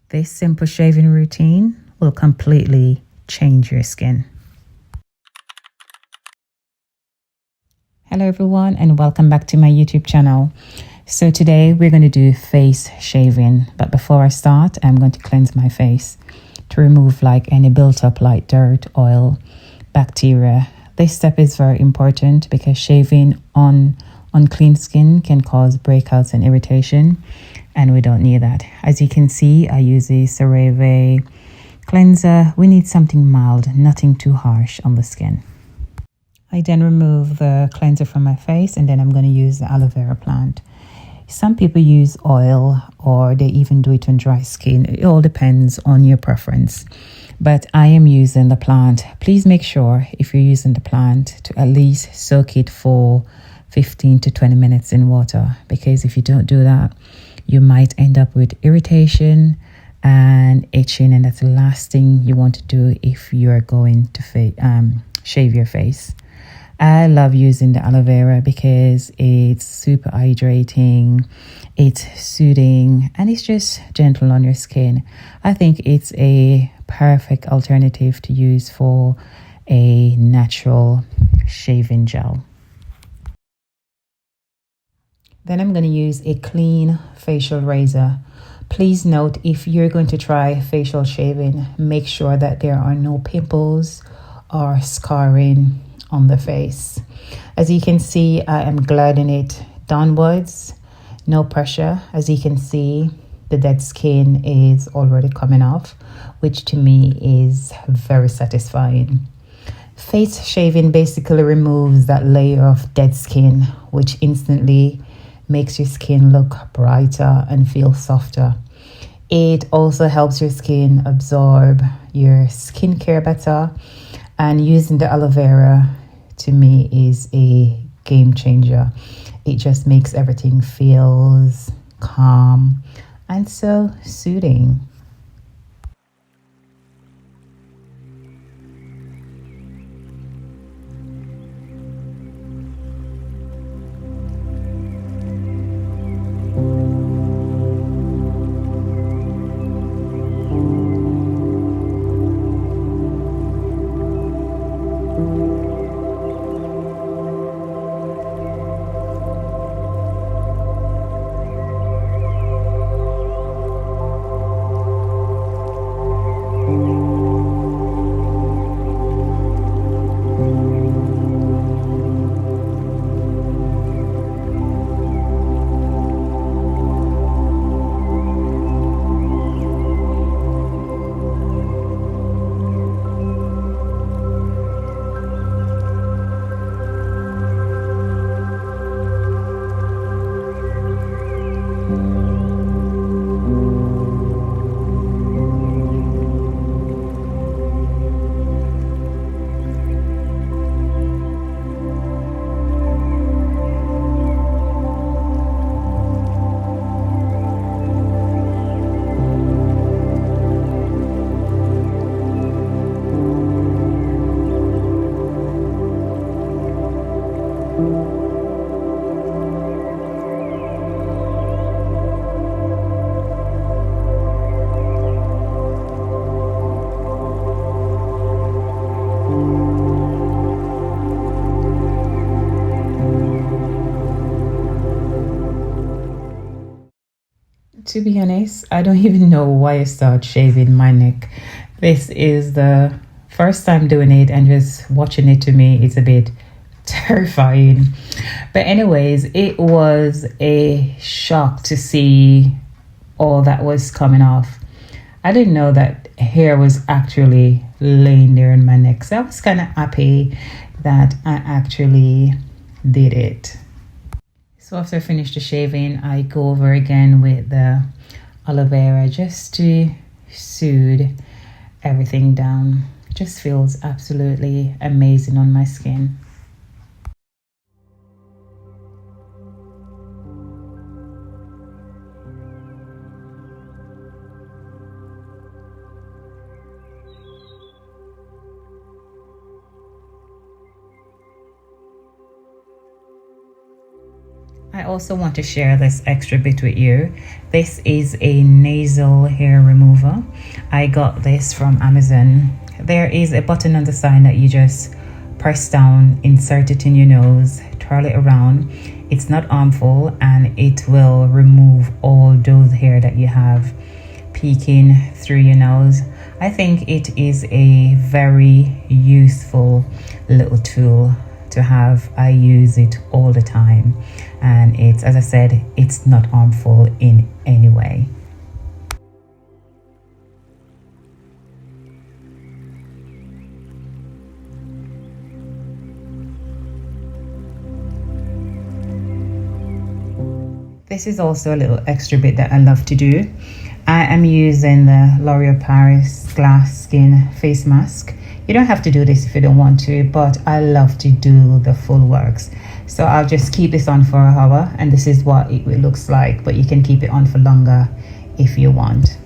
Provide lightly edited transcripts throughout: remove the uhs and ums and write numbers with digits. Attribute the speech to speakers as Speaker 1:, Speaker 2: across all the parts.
Speaker 1: This simple shaving routine will completely change your skin. Hello everyone and welcome back to my YouTube channel. So today we're going to do face shaving, but before I start I'm going to cleanse my face to remove like any built up like dirt, oil, bacteria. This step is very important because shaving on unclean skin can cause breakouts and irritation, and we don't need that. As you can see, I use a CeraVe cleanser. We need something mild, nothing too harsh on the skin. I then remove the cleanser from my face, and then I'm going to use the aloe vera plant. Some people use oil, or they even do it on dry skin. It all depends on your preference, but I am using the plant. Please make sure if you're using the plant to at least soak it for 15 to 20 minutes in water, because if you don't do that, you might end up with irritation and itching, and that's the last thing you want to do if you're going to shave your face. I love using the aloe vera because it's super hydrating, it's soothing, and it's just gentle on your skin. I think it's a perfect alternative to use for a natural shaving gel. Then I'm going to use a clean facial razor. Please note, if you're going to try facial shaving, make sure that there are no pimples or scarring on the face. As you can see, I am gliding it downwards, no pressure. As you can see, the dead skin is already coming off, which to me is very satisfying. Face shaving basically removes that layer of dead skin, which instantly makes your skin look brighter and feel softer. It also helps your skin absorb your skincare better, and using the aloe vera to me is a game changer. It just makes everything feels calm and so soothing. To be honest, I don't even know why I started shaving my neck. This is the first time doing it, and just watching it to me is a bit terrifying. But anyways, it was a shock to see all that was coming off. I didn't know that hair was actually laying there in my neck, so I was kind of happy that I actually did it. So after I finish the shaving, I go over again with the aloe vera just to soothe everything down. It just feels absolutely amazing on my skin. I also want to share this extra bit with you. This is a nasal hair remover. I got this from Amazon. There is a button on the side that you just press down, insert it in your nose, twirl it around. It's not harmful and it will remove all those hair that you have peeking through your nose. I think it is a very useful little tool to have. I use it all the time, and it's, as I said, it's not harmful in any way. This is also a little extra bit that I love to do. I am using the L'Oreal Paris Glass Skin Face Mask. You don't have to do this if you don't want to, but I love to do the full works. So I'll just keep this on for an hour, and this is what it looks like, but you can keep it on for longer if you want.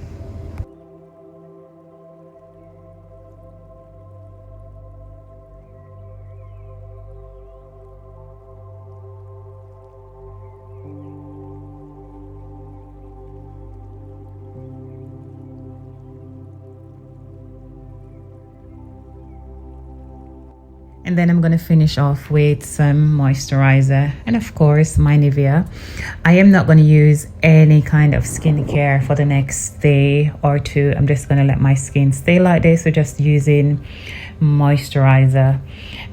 Speaker 1: And then I'm going to finish off with some moisturizer and of course my Nivea. I am not going to use any kind of skincare for the next day or two. I'm just going to let my skin stay like this, so just using moisturizer.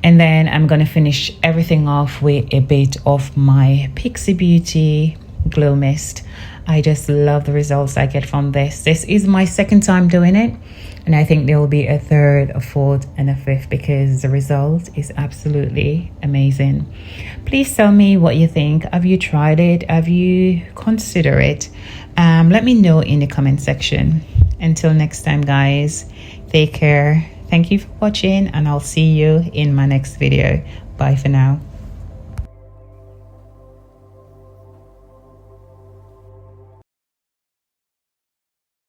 Speaker 1: And then I'm going to finish everything off with a bit of my Pixie Beauty Glow Mist. I just love the results I get from this. This is my second time doing it, and I think there will be a third, a fourth, and a fifth because the result is absolutely amazing. Please tell me what you think. Have you tried it? Have you considered it? Let me know in the comment section. Until next time, guys, take care. Thank you for watching, and I'll see you in my next video. Bye for now.